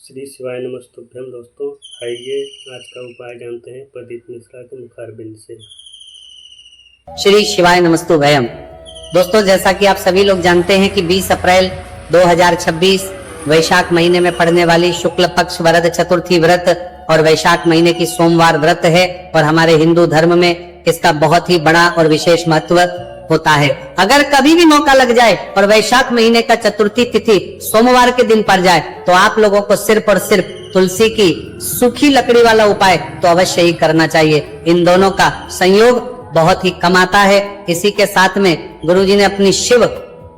श्री शिवाय नमस्तुभ्यम। दोस्तों आइए आज का उपाय जानते हैं प्रदीप मिश्रा के मुखारबिंद से। श्री शिवाय नमस्तुभ्यम। दोस्तों जैसा कि आप सभी लोग जानते हैं कि 20 अप्रैल 2026 वैशाख महीने में पड़ने वाली शुक्ल पक्ष वरद चतुर्थी व्रत और वैशाख महीने की सोमवार व्रत है और हमारे हिंदू धर्म में इसका बहुत ही बड़ा और विशेष महत्व होता है। अगर कभी भी मौका लग जाए और वैशाख महीने का चतुर्थी तिथि सोमवार के दिन पड़ जाए तो आप लोगों को सिर्फ और सिर्फ तुलसी की सूखी लकड़ी वाला उपाय तो अवश्य ही करना चाहिए। इन दोनों का संयोग बहुत ही कम आता है। इसी के साथ में गुरुजी ने अपनी शिव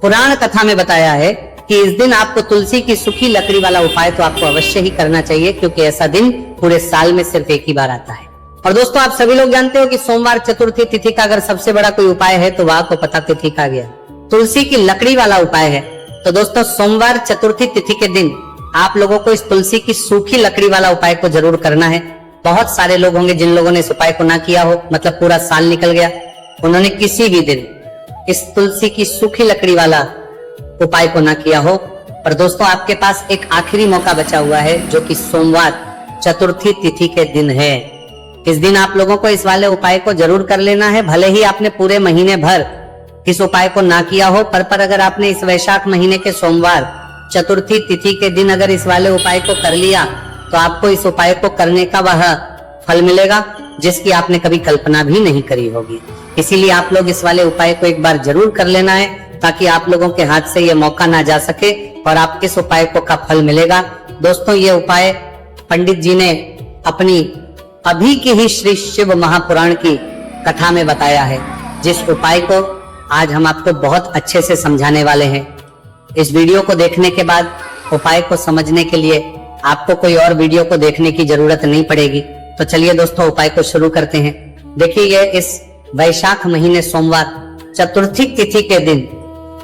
पुराण कथा में बताया है कि इस दिन आपको तुलसी की सूखी लकड़ी वाला उपाय तो आपको अवश्य ही करना चाहिए, क्योंकि ऐसा दिन पूरे साल में सिर्फ एक ही बार आता है। और दोस्तों आप सभी लोग जानते हो कि सोमवार चतुर्थी तिथि का अगर सबसे बड़ा कोई उपाय है तो वह आपको पता तिथि का गया तुलसी की लकड़ी वाला उपाय है। तो दोस्तों सोमवार चतुर्थी तिथि के दिन आप लोगों को इस तुलसी की सूखी लकड़ी वाला उपाय को जरूर करना है। बहुत सारे लोग होंगे जिन लोगों ने इस उपाय को ना किया हो, मतलब पूरा साल निकल गया, उन्होंने किसी भी दिन इस तुलसी की सूखी लकड़ी वाला उपाय को ना किया हो। पर दोस्तों आपके पास एक आखिरी मौका बचा हुआ है जो कि सोमवार चतुर्थी तिथि के दिन है। इस दिन आप लोगों को इस वाले उपाय को जरूर कर लेना है। भले ही आपने पूरे महीने भर इस उपाय को ना किया हो, पर अगर आपने इस वैशाख महीने के सोमवार चतुर्थी तिथि के दिन अगर इस वाले उपाय को कर लिया तो आपको इस उपाय को करने का वह फल मिलेगा जिसकी आपने कभी कल्पना भी नहीं करी होगी। इसीलिए आप लोग इस वाले उपाय को एक बार जरूर कर लेना है ताकि आप लोगों के हाथ से यह मौका ना जा सके और आप इस उपाय को का फल मिलेगा। दोस्तों ये उपाय पंडित जी ने अपनी अभी की ही श्री शिव महापुराण की कथा में बताया है, जिस उपाय को आज हम आपको बहुत अच्छे से समझाने वाले हैं। इस वीडियो को देखने के बाद उपाय को समझने के लिए आपको कोई और वीडियो को देखने की जरूरत नहीं पड़ेगी। तो चलिए दोस्तों उपाय को शुरू करते हैं। देखिए ये इस वैशाख महीने सोमवार चतुर्थी तिथि के दिन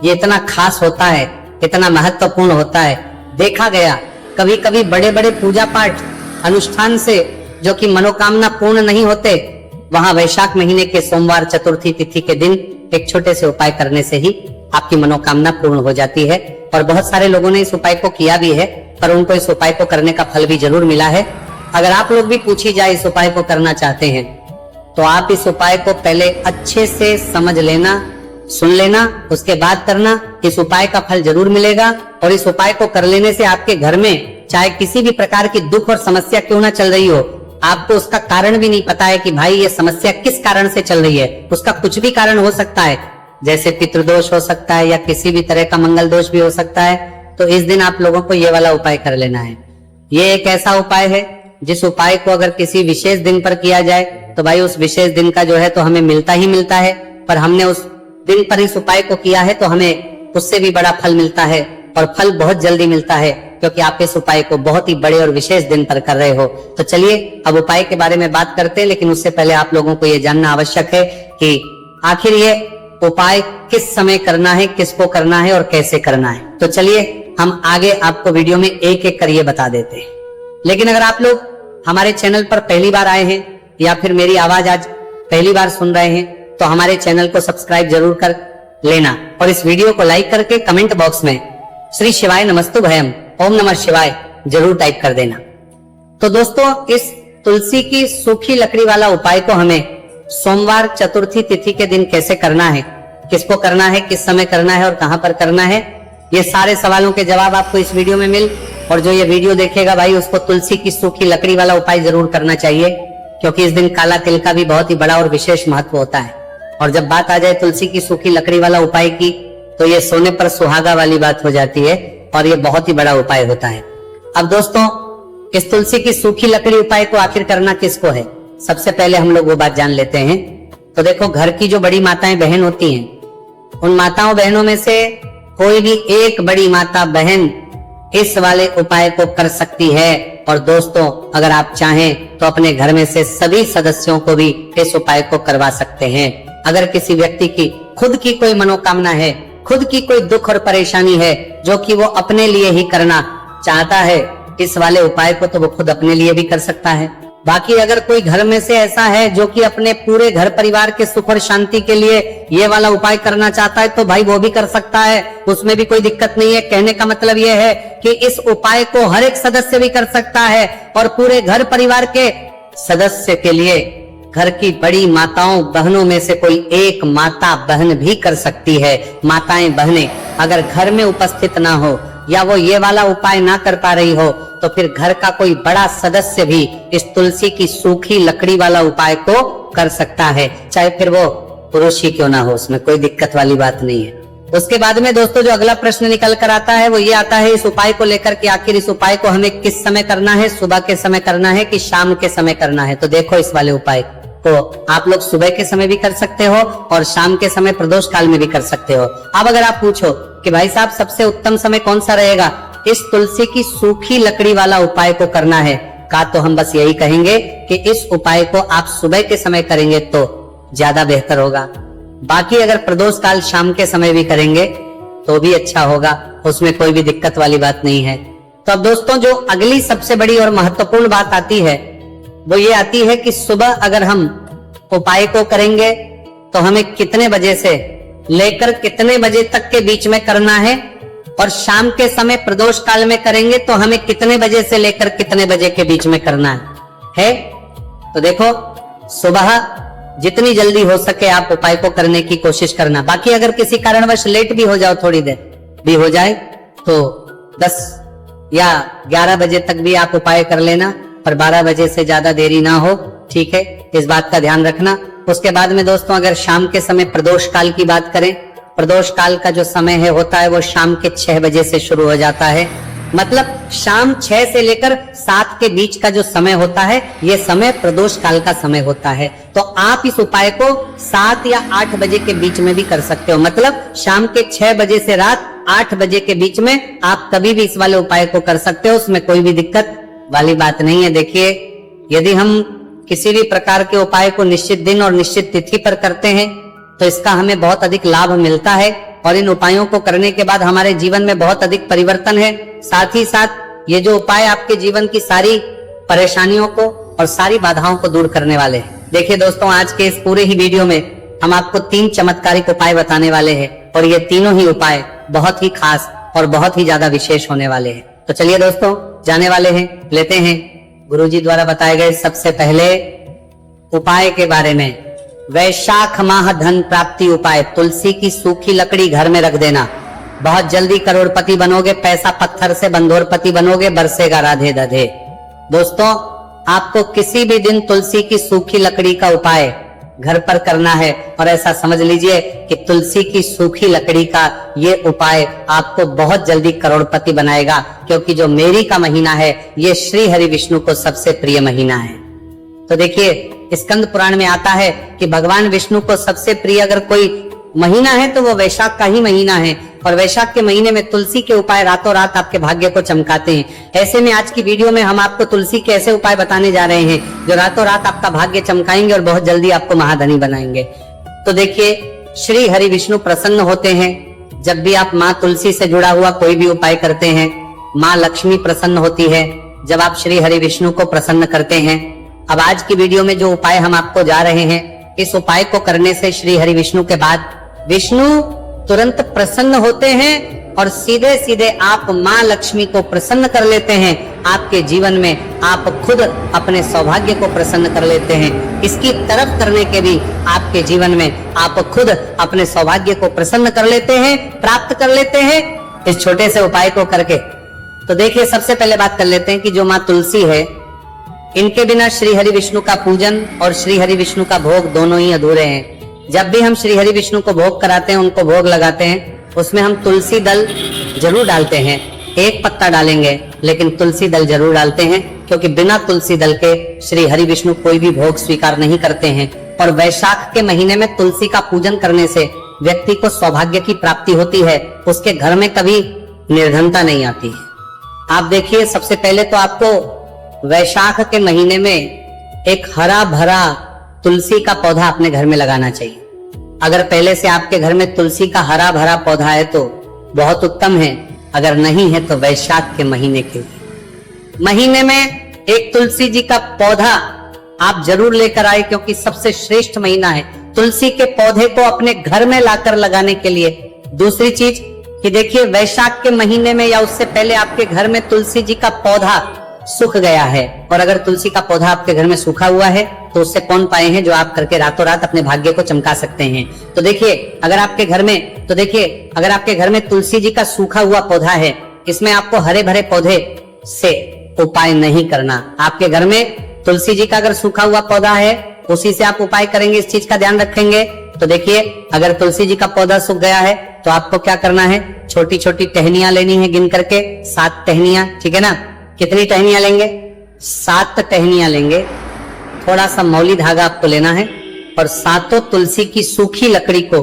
ये इतना खास होता है, इतना महत्वपूर्ण होता है। देखा गया कभी कभी बड़े बड़े पूजा पाठ अनुष्ठान से जो कि मनोकामना पूर्ण नहीं होते, वहां वैशाख महीने के सोमवार चतुर्थी तिथि के दिन एक छोटे से उपाय करने से ही आपकी मनोकामना पूर्ण हो जाती है। और बहुत सारे लोगों ने इस उपाय को किया भी है, पर उनको इस उपाय को करने का फल भी जरूर मिला है। अगर आप लोग भी पूछी जाए इस उपाय को करना चाहते हैं तो आप इस उपाय को पहले अच्छे से समझ लेना, सुन लेना, उसके बाद करना। इस उपाय का फल जरूर मिलेगा और इस उपाय को कर लेने से आपके घर में चाहे किसी भी प्रकार की दुख और समस्या क्यों ना चल रही हो, आपको उसका कारण भी नहीं पता है कि भाई ये समस्या किस कारण से चल रही है, उसका कुछ भी कारण हो सकता है, जैसे पितृदोष हो सकता है या किसी भी तरह का मंगल दोष भी हो सकता है। तो इस दिन आप लोगों को ये वाला उपाय कर लेना है। ये एक ऐसा उपाय है जिस उपाय को अगर किसी विशेष दिन पर किया जाए तो भाई उस विशेष दिन का जो है तो हमें मिलता ही मिलता है, पर हमने उस दिन पर इस उपाय को किया है तो हमें उससे भी बड़ा फल मिलता है और फल बहुत जल्दी मिलता है, क्योंकि आप इस उपाय को बहुत ही बड़े और विशेष दिन पर कर रहे हो। तो चलिए अब उपाय के बारे में बात करते हैं, लेकिन उससे पहले आप लोगों को यह जानना आवश्यक है कि आखिर ये उपाय किस समय करना है, किसको करना है और कैसे करना है। तो चलिए हम आगे आपको वीडियो में एक एक कर बता देते हैं। लेकिन अगर आप लोग हमारे चैनल पर पहली बार आए हैं या फिर मेरी आवाज आज पहली बार सुन रहे हैं तो हमारे चैनल को सब्सक्राइब जरूर कर लेना और इस वीडियो को लाइक करके कमेंट बॉक्स में श्री शिवाय नमस्तुभयम ओम नमः शिवाय जरूर टाइप कर देना। तो दोस्तों इस तुलसी की सूखी लकड़ी वाला उपाय को हमें सोमवार चतुर्थी तिथि के दिन कैसे करना है, किसको करना है, किस समय करना है और कहां पर करना है, ये सारे सवालों के जवाब आपको इस वीडियो में मिल। और जो ये वीडियो देखेगा भाई उसको तुलसी की सूखी लकड़ी वाला उपाय जरूर करना चाहिए, क्योंकि इस दिन काला तिल का भी बहुत ही बड़ा और विशेष महत्व होता है। और जब बात आ जाए तुलसी की सूखी लकड़ी वाला उपाय की तो ये सोने पर सुहागा वाली बात हो जाती है और ये बहुत ही बड़ा उपाय होता है। अब दोस्तों इस तुलसी की सूखी लकड़ी उपाय को आखिर करना किसको है, सबसे पहले हम लोग वो बात जान लेते हैं। तो देखो घर की जो बड़ी माताएं बहन होती हैं, उन माताओं बहनों में से कोई भी एक बड़ी माता बहन इस वाले उपाय को कर सकती है। और दोस्तों अगर आप चाहें तो अपने घर में से सभी सदस्यों को भी इस उपाय को करवा सकते हैं। अगर किसी व्यक्ति की खुद की कोई मनोकामना है, खुद की कोई दुख और परेशानी है जो कि वो अपने लिए ही करना चाहता है इस वाले उपाय को, तो वो खुद अपने लिए भी कर सकता है। बाकी अगर कोई घर में से ऐसा है जो कि अपने पूरे घर परिवार के सुख और शांति के लिए ये वाला उपाय करना चाहता है तो भाई वो भी कर सकता है, उसमें भी कोई दिक्कत नहीं है। कहने का मतलब ये है कि इस उपाय को हर एक सदस्य भी कर सकता है और पूरे घर परिवार के सदस्य के लिए घर की बड़ी माताओं बहनों में से कोई एक माता बहन भी कर सकती है। माताएं बहनें अगर घर में उपस्थित ना हो या वो ये वाला उपाय ना कर पा रही हो तो फिर घर का कोई बड़ा सदस्य भी इस तुलसी की सूखी लकड़ी वाला उपाय को कर सकता है, चाहे फिर वो पुरुष ही क्यों ना हो, उसमें कोई दिक्कत वाली बात नहीं है। उसके बाद में दोस्तों जो अगला प्रश्न निकल कर आता है वो ये आता है इस उपाय को लेकर कि आखिर इस उपाय को हमें किस समय करना है, सुबह के समय करना है कि शाम के समय करना है। तो देखो इस वाले उपाय को आप लोग सुबह के समय भी कर सकते हो और शाम के समय प्रदोष काल में भी कर सकते हो। अब अगर आप पूछो कि भाई साहब सबसे उत्तम समय कौन सा रहेगा इस तुलसी की सूखी लकड़ी वाला उपाय को करना है का, तो हम बस यही कहेंगे कि इस उपाय को आप सुबह के समय करेंगे तो ज्यादा बेहतर होगा। बाकी अगर प्रदोष काल शाम के समय भी करेंगे तो भी अच्छा होगा, उसमें कोई भी दिक्कत वाली बात नहीं है। तो अब दोस्तों जो अगली सबसे बड़ी और महत्वपूर्ण बात आती है वो ये आती है कि सुबह अगर हम उपाय को करेंगे तो हमें कितने बजे से लेकर कितने बजे तक के बीच में करना है और शाम के समय प्रदोष काल में करेंगे तो हमें कितने बजे से लेकर कितने बजे के बीच में करना है। तो देखो सुबह जितनी जल्दी हो सके आप उपाय को करने की कोशिश करना। बाकी अगर किसी कारणवश लेट भी हो जाओ, थोड़ी देर भी हो जाए तो 10 या 11 बजे तक भी आप उपाय कर लेना, पर 12 बजे से ज्यादा देरी ना हो, ठीक है, इस बात का ध्यान रखना। उसके बाद में दोस्तों अगर शाम के समय प्रदोष काल की बात करें, प्रदोष काल का जो समय है होता है वो शाम के 6 बजे से शुरू हो जाता है। मतलब शाम 6 से लेकर 7 के बीच का जो समय होता है ये समय प्रदोष काल का समय होता है। तो आप इस उपाय को 7 या 8 बजे के बीच में भी कर सकते हो। मतलब शाम के 6 बजे से रात 8 बजे के बीच में आप कभी भी इस वाले उपाय को कर सकते हो, उसमें कोई भी दिक्कत वाली बात नहीं है। देखिए यदि हम किसी भी प्रकार के उपाय को निश्चित दिन और निश्चित तिथि पर करते हैं तो इसका हमें बहुत अधिक लाभ मिलता है और इन उपायों को करने के बाद हमारे जीवन में बहुत अधिक परिवर्तन है। साथ ही साथ ये जो उपाय आपके जीवन की सारी परेशानियों को और सारी बाधाओं को दूर करने वाले हैं। देखिए दोस्तों आज के इस पूरे ही वीडियो में हम आपको 3 चमत्कारिक उपाय बताने वाले हैं और ये तीनों ही उपाय बहुत ही खास और बहुत ही ज्यादा विशेष होने वाले हैं। तो चलिए दोस्तों जाने वाले हैं, लेते हैं गुरुजी द्वारा बताए गए सबसे पहले उपाय के बारे में। वैशाख माह धन प्राप्ति उपाय, तुलसी की सूखी लकड़ी घर में रख देना, बहुत जल्दी करोड़पति बनोगे, पैसा पत्थर से बंदोरपति बनोगे, बरसेगा राधे दधे। दोस्तों आपको किसी भी दिन तुलसी की सूखी लकड़ी का उपाय घर पर करना है और ऐसा समझ लीजिए कि तुलसी की सूखी लकड़ी का ये उपाय आपको बहुत जल्दी करोड़पति बनाएगा, क्योंकि जो मेरी का महीना है ये श्री हरि विष्णु को सबसे प्रिय महीना है। तो देखिए स्कंद पुराण में आता है कि भगवान विष्णु को सबसे प्रिय अगर कोई महीना है तो वो वैशाख का ही महीना है और वैशाख के महीने में तुलसी के उपाय रातों रात आपके भाग्य को चमकाते हैं। ऐसे में आज की वीडियो में हम आपको तुलसी के ऐसे उपाय बताने जा रहे हैं जो रातों रात आपका भाग्य चमकाएंगे और बहुत जल्दी आपको महाधनी बनाएंगे। तो देखिए श्री हरि विष्णु प्रसन्न होते हैं जब भी आप माँ तुलसी से जुड़ा हुआ कोई भी उपाय करते हैं। माँ लक्ष्मी प्रसन्न होती है जब आप श्री हरि विष्णु को प्रसन्न करते हैं। अब आज की वीडियो में जो उपाय हम आपको जा रहे हैं, इस उपाय को करने से श्री हरि विष्णु के बाद विष्णु तुरंत प्रसन्न होते हैं और सीधे सीधे आप माँ लक्ष्मी को प्रसन्न कर लेते हैं। आपके जीवन में आप खुद अपने सौभाग्य को प्रसन्न कर लेते हैं। इसकी तरफ करने के भी आपके जीवन में आप खुद अपने सौभाग्य को प्रसन्न कर लेते हैं, प्राप्त कर लेते हैं इस छोटे से उपाय को करके। तो देखिए सबसे पहले बात कर लेते हैं कि जो माँ तुलसी है, इनके बिना श्री हरि विष्णु का पूजन और श्री हरि विष्णु का भोग दोनों ही अधूरे हैं। जब भी हम श्री हरि विष्णु को भोग कराते हैं, उनको भोग लगाते हैं, उसमें हम तुलसी दल जरूर डालते हैं। एक पत्ता डालेंगे लेकिन तुलसी दल जरूर डालते हैं, क्योंकि बिना तुलसी दल के श्री हरि विष्णु कोई भी भोग स्वीकार नहीं करते हैं। और वैशाख के महीने में तुलसी का पूजन करने से व्यक्ति को सौभाग्य की प्राप्ति होती है, उसके घर में कभी निर्धनता नहीं आती है। आप देखिए सबसे पहले तो आपको वैशाख के महीने में एक हरा भरा तुलसी का पौधा अपने घर में लगाना चाहिए। अगर पहले से आपके घर में तुलसी का हरा भरा पौधा है तो बहुत उत्तम है, अगर नहीं है तो वैशाख के महीने के महीने में एक तुलसी जी का पौधा आप जरूर लेकर आए, क्योंकि सबसे श्रेष्ठ महीना है तुलसी के पौधे को अपने घर में लाकर लगाने के लिए। दूसरी चीज कि देखिए, वैशाख के महीने में या उससे पहले आपके घर में तुलसी जी का पौधा सूख गया है, और अगर तुलसी का पौधा आपके घर में सूखा हुआ है तो उससे कौन पाए हैं जो आप करके रातों रात अपने भाग्य को चमका सकते हैं। तो देखिए, अगर आपके घर में तुलसी जी का सूखा हुआ पौधा है, इसमें आपको हरे भरे पौधे से उपाय नहीं करना। आपके घर में तुलसी जी का अगर सूखा हुआ पौधा है, उसी से आप उपाय करेंगे, इस चीज का ध्यान रखेंगे। तो देखिए, अगर तुलसी जी का पौधा सूख गया है तो आपको क्या करना है, छोटी छोटी टहनियां लेनी है, गिन करके 7 टहनियां, ठीक है ना। कितनी टहनियां लेंगे? 7 टहनियां लेंगे। थोड़ा सा मौली धागा आपको लेना है, और 7 तुलसी की सूखी लकड़ी को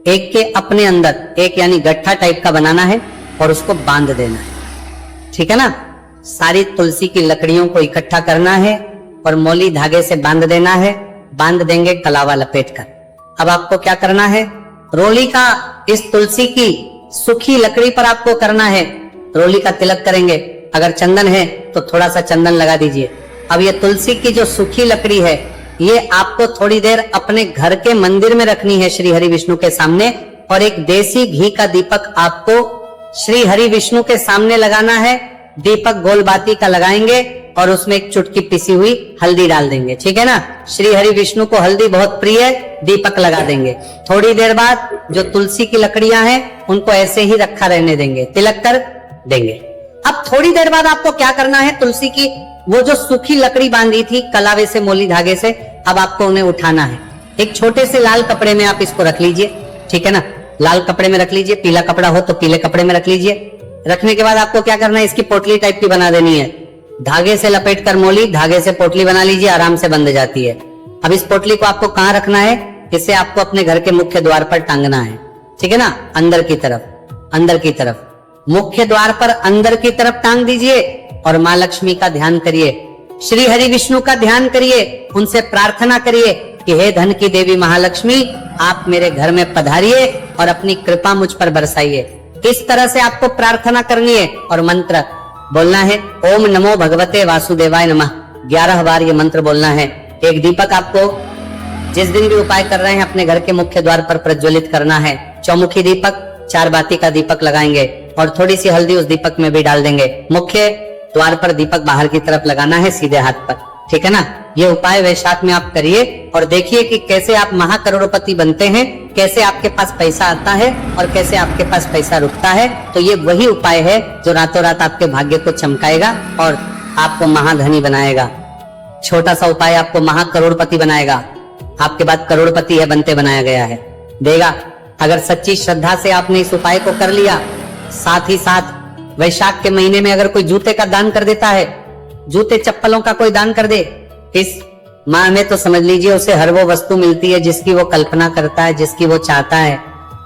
एक के अपने अंदर, एक यानी गट्ठा टाइप का बनाना है और उसको बांध देना है, ठीक है ना। सारी तुलसी की लकड़ियों को इकट्ठा करना है और मौली धागे से बांध देना है। बांध देंगे कलावा लपेटकर। अब आपको क्या करना है, रोली का इस तुलसी की सूखी लकड़ी पर आपको करना है, रोली का तिलक करेंगे। अगर चंदन है तो थोड़ा सा चंदन लगा दीजिए। अब ये तुलसी की जो सूखी लकड़ी है, ये आपको थोड़ी देर अपने घर के मंदिर में रखनी है श्री हरि विष्णु के सामने, और एक देसी घी का दीपक आपको श्री हरि विष्णु के सामने लगाना है। दीपक गोल बाती का लगाएंगे और उसमें एक चुटकी पिसी हुई हल्दी डाल देंगे, ठीक है ना। श्री हरि विष्णु को हल्दी बहुत प्रिय है, दीपक लगा देंगे। थोड़ी देर बाद जो तुलसी की लकड़ियां हैं उनको ऐसे ही रखा रहने देंगे, तिलक कर देंगे। अब थोड़ी देर बाद आपको क्या करना है, तुलसी की वो जो सूखी लकड़ी बांधी थी कलावे से, मोली धागे से, अब आपको उन्हें उठाना है। एक छोटे से लाल कपड़े में आप इसको रख लीजिए, ठीक है ना। लाल कपड़े में रख लीजिए, पीला कपड़ा हो तो पीले कपड़े में रख लीजिए। रखने के बाद आपको क्या करना है, इसकी पोटली टाइप की बना देनी है। धागे से लपेट कर मोली, धागे से पोटली बना लीजिए, आराम से बंध जाती है। अब इस पोटली को आपको कहाँ रखना है, इसे आपको अपने घर के मुख्य द्वार पर टांगना है, ठीक है ना। अंदर की तरफ मुख्य द्वार पर अंदर की तरफ टांग दीजिए और माँ लक्ष्मी का ध्यान करिए, श्री हरि विष्णु का ध्यान करिए, उनसे प्रार्थना करिए कि हे धन की देवी महालक्ष्मी, आप मेरे घर में पधारिए और अपनी कृपा मुझ पर बरसाइए। इस तरह से आपको प्रार्थना करनी है और मंत्र बोलना है, ओम नमो भगवते वासुदेवाय नमः। 11 बार ये मंत्र बोलना है। एक दीपक आपको जिस दिन भी उपाय कर रहे हैं अपने घर के मुख्य द्वार पर प्रज्वलित करना है। चौमुखी दीपक, 4 बाती का दीपक लगाएंगे और थोड़ी सी हल्दी उस दीपक में भी डाल देंगे। मुख्य द्वार पर दीपक बाहर की तरफ लगाना है, सीधे हाथ पर, ठीक है ना। ये उपाय वैशाख में आप करिए और देखिए कि कैसे आप महाकरोड़पति बनते हैं, कैसे आपके पास पैसा आता है और कैसे आपके पास पैसा रुकता है। तो ये वही उपाय है जो रातों रात आपके भाग्य को चमकाएगा और आपको महाधनी बनाएगा। छोटा सा उपाय आपको महाकरोड़पति बनाएगा, आपके बाद करोड़पति है बनते बनाया गया है, देगा। अगर सच्ची श्रद्धा से आपने इस उपाय को कर लिया, साथ ही साथ वैशाख के महीने में अगर कोई जूते का दान कर देता है, जूते चप्पलों का कोई दान कर दे, इस माह में तो समझ लीजिए उसे हर वो वस्तु मिलती है जिसकी वो कल्पना करता है, जिसकी वो चाहता है।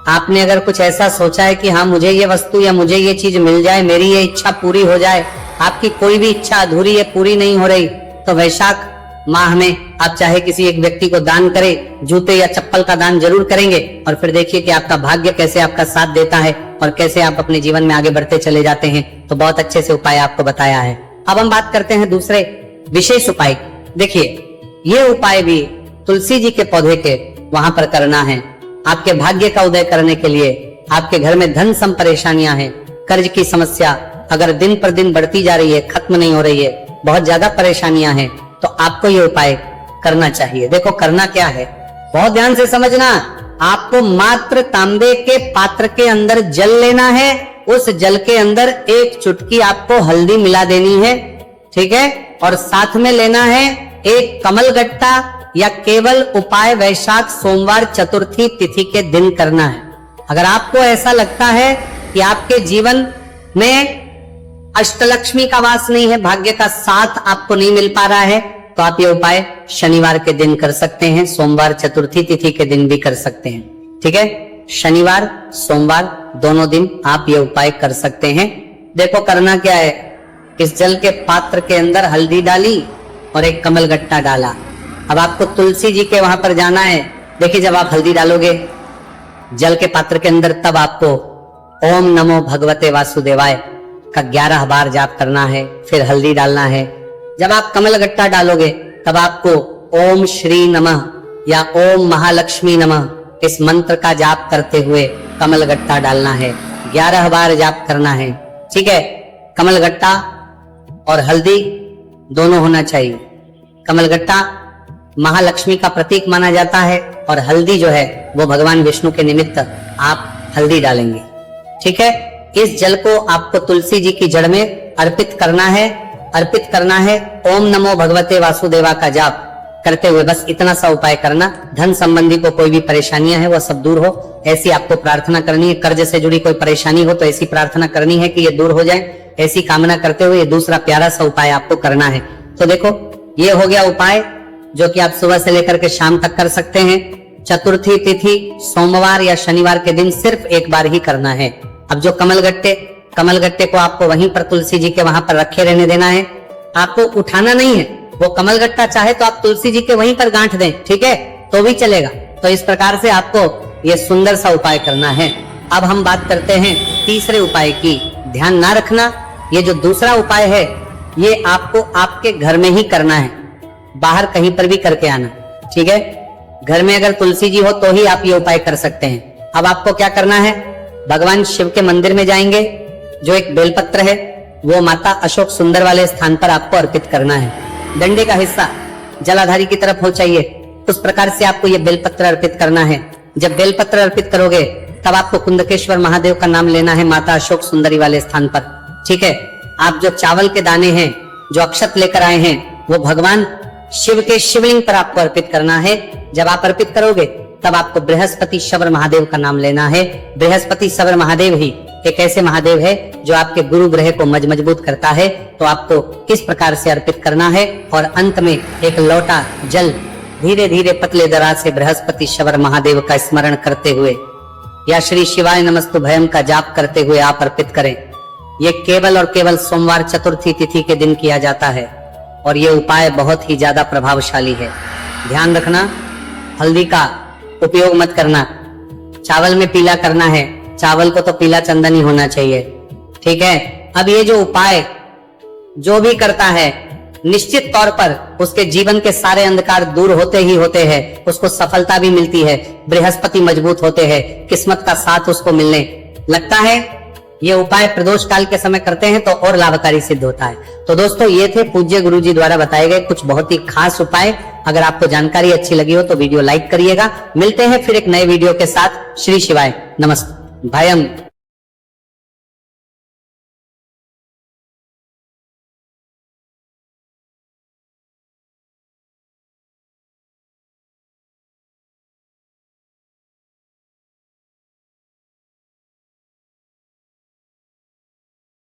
आपने अगर कुछ ऐसा सोचा है कि हाँ मुझे ये वस्तु या मुझे ये चीज मिल जाए, मेरी ये इच्छा पूरी हो जाए, आपकी कोई भी इच्छा अधूरी है, पूरी नहीं हो रही, तो वैशाख माह में आप चाहे किसी एक व्यक्ति को दान करें, जूते या चप्पल का दान जरूर करेंगे और फिर देखिए कि आपका भाग्य कैसे आपका साथ देता है और कैसे आप अपने जीवन में आगे बढ़ते चले जाते हैं। तो बहुत अच्छे से उपाय आपको बताया है। अब हम बात करते हैं दूसरे विशेष उपाय। देखिए, ये उपाय भी तुलसी जी के पौधे के वहां पर करना है। आपके भाग्य का उदय करने के लिए, आपके घर में धन सम परेशानियां हैं, कर्ज की समस्या अगर दिन पर दिन बढ़ती जा रही है, खत्म नहीं हो रही है, बहुत ज्यादा परेशानियां हैं, तो आपको ये उपाय करना चाहिए। देखो करना क्या है, बहुत ध्यान से समझना। आपको मात्र तांबे के पात्र के अंदर जल लेना है, उस जल के अंदर एक चुटकी आपको हल्दी मिला देनी है, ठीक है, और साथ में लेना है एक कमल गट्टा, या केवल उपाय वैशाख सोमवार चतुर्थी तिथि के दिन करना है। अगर आपको ऐसा लगता है कि आपके जीवन में अष्टलक्ष्मी का वास नहीं है, भाग्य का साथ आपको नहीं मिल पा रहा है, तो आप ये उपाय शनिवार के दिन कर सकते हैं, सोमवार चतुर्थी तिथि के दिन भी कर सकते हैं, ठीक है। शनिवार सोमवार दोनों दिन आप ये उपाय कर सकते हैं। देखो करना क्या है, इस जल के पात्र के अंदर हल्दी डाली और एक कमल गट्टा डाला। अब आपको तुलसी जी के वहां पर जाना है। देखिए, जब आप हल्दी डालोगे जल के पात्र के अंदर, तब आपको ओम नमो भगवते वासुदेवाय का 11 बार जाप करना है, फिर हल्दी डालना है, जब आप कमल गट्टा डालोगे तब आपको ओम श्री नमः या ओम महालक्ष्मी नमः इस मंत्र का जाप करते हुए कमल गट्टा डालना है। 11 बार जाप करना है। ठीक है, कमल गट्टा और हल्दी दोनों होना चाहिए। कमल गट्टा महालक्ष्मी का प्रतीक माना जाता है और हल्दी जो है वो भगवान विष्णु के निमित्त आप हल्दी डालेंगे। ठीक है, इस जल को आपको तुलसी जी की जड़ में अर्पित करना है। अर्पित करना है ओम नमो भगवते वासुदेवा का जाप करते हुए। बस इतना सा उपाय करना। धन संबंधी को कोई भी परेशानियां है वो सब दूर हो, ऐसी आपको प्रार्थना करनी है। कर्ज से जुड़ी कोई परेशानी हो तो ऐसी प्रार्थना करनी है कि ये दूर हो जाए। ऐसी कामना करते हुए ये दूसरा प्यारा सा उपाय आपको करना है। तो देखो, ये हो गया उपाय जो कि आप सुबह से लेकर के शाम तक कर सकते हैं। चतुर्थी तिथि सोमवार या शनिवार के दिन सिर्फ एक बार ही करना है। अब जो कमल गट्टे को आपको वहीं पर तुलसी जी के वहां पर रखे रहने देना है। आपको उठाना नहीं है। वो कमल गट्टा चाहे तो आप तुलसी जी के वहीं पर गांठ दें, ठीक है, तो भी चलेगा। तो इस प्रकार से आपको ये सुंदर सा उपाय करना है। अब हम बात करते हैं तीसरे उपाय की। ध्यान ना रखना, ये जो दूसरा उपाय है ये आपको आपके घर में ही करना है, बाहर कहीं पर भी करके आना। ठीक है, घर में अगर तुलसी जी हो तो ही आप ये उपाय कर सकते हैं। अब आपको क्या करना है, भगवान शिव के मंदिर में जाएंगे। जो एक बेलपत्र है वो माता अशोक सुंदर वाले स्थान पर आपको अर्पित करना है। डंडे का हिस्सा जलाधारी की तरफ हो चाहिए, उस प्रकार से आपको ये बेलपत्र अर्पित करना है। जब बेलपत्र अर्पित करोगे तब आपको कुंदकेश्वर महादेव का नाम लेना है माता अशोक सुंदरी वाले स्थान पर। ठीक है, आप जो चावल के दाने हैं, जो अक्षत लेकर आए हैं, वो भगवान शिव के शिवलिंग पर आपको अर्पित करना है। जब आप अर्पित करोगे तब आपको बृहस्पति शबर महादेव का नाम लेना है। बृहस्पति शबर महादेव ही एक ऐसे महादेव है जो आपके गुरु ग्रह को मजबूत करता है। तो आपको किस प्रकार से अर्पित करना है, और अंत में एक लोटा जल धीरे धीरे पतले दरा से बृहस्पति शबर महादेव का स्मरण करते हुए या श्री शिवाय नमस्तु भयम का जाप करते हुए आप अर्पित करें। ये केवल और केवल सोमवार चतुर्थी तिथि के दिन किया जाता है और ये उपाय बहुत ही ज्यादा प्रभावशाली है। ध्यान रखना, हल्दी का उपयोग मत करना। चावल में पीला करना है, चावल को तो पीला चंदन ही होना चाहिए। ठीक है, अब ये जो उपाय जो भी करता है निश्चित तौर पर उसके जीवन के सारे अंधकार दूर होते ही होते हैं, उसको सफलता भी मिलती है, बृहस्पति मजबूत होते हैं, किस्मत का साथ उसको मिलने लगता है। ये उपाय प्रदोष काल के समय करते हैं तो और लाभकारी सिद्ध होता है। तो दोस्तों, ये थे पूज्य गुरु जी द्वारा बताए गए कुछ बहुत ही खास उपाय। अगर आपको जानकारी अच्छी लगी हो तो वीडियो लाइक करिएगा। मिलते हैं फिर एक नए वीडियो के साथ। श्री शिवाय नमस्ते भयम।